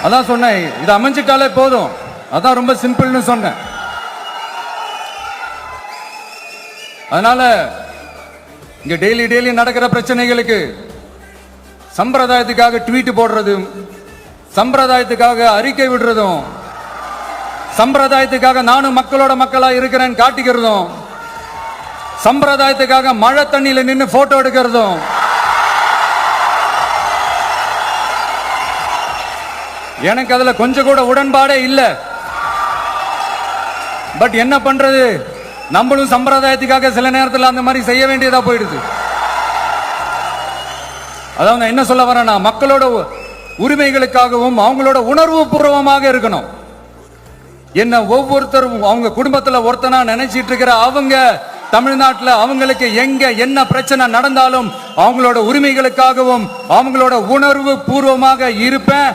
அதான் சொன்னேன், இது அமைஞ்சிட்டாலே போதும், அதான் ரொம்ப சிம்பிள்னு சொன்னேன். அதனால இங்க டெய்லி நடக்கிற பிரச்சனைகளுக்கு சம்பிரதாயத்துக்காக ட்வீட் போடுறதும், சம்பிரதாயத்துக்காக அறிக்கை விடுறதும், சம்பிரதாயத்துக்காக நானும் மக்களோட மக்களா இருக்கிறேன்னு காட்டிக்கிறதும், சம்பிரதாயத்துக்காக மழை தண்ணியில நின்று போட்டோ எடுக்கிறதும், எனக்கு அதுல கொஞ்சம் கூட உடன்பாடே இல்லை. பட் என்ன பண்றது, நம்மளும் சம்பிரதாயத்துக்காக சில நேரத்தில் அந்த மாதிரி செய்ய வேண்டியதா போயிடுது. அதாவது என்ன சொல்ல வரேன்னா, மக்களோட உரிமைகளுக்காகவும் அவங்களோட உணர்வு பூர்வமாக இருக்கணும். என்ன ஒவ்வொருத்தரும் அவங்க குடும்பத்தில் ஒருத்தனா நினைச்சிட்டு இருக்கிற அவங்க தமிழ்நாட்டில் அவங்களுக்கு எங்க என்ன பிரச்சனை நடந்தாலும் அவங்களோட உரிமைகளுக்காகவும் அவங்களோட உணர்வு பூர்வமாக இருப்பேன்.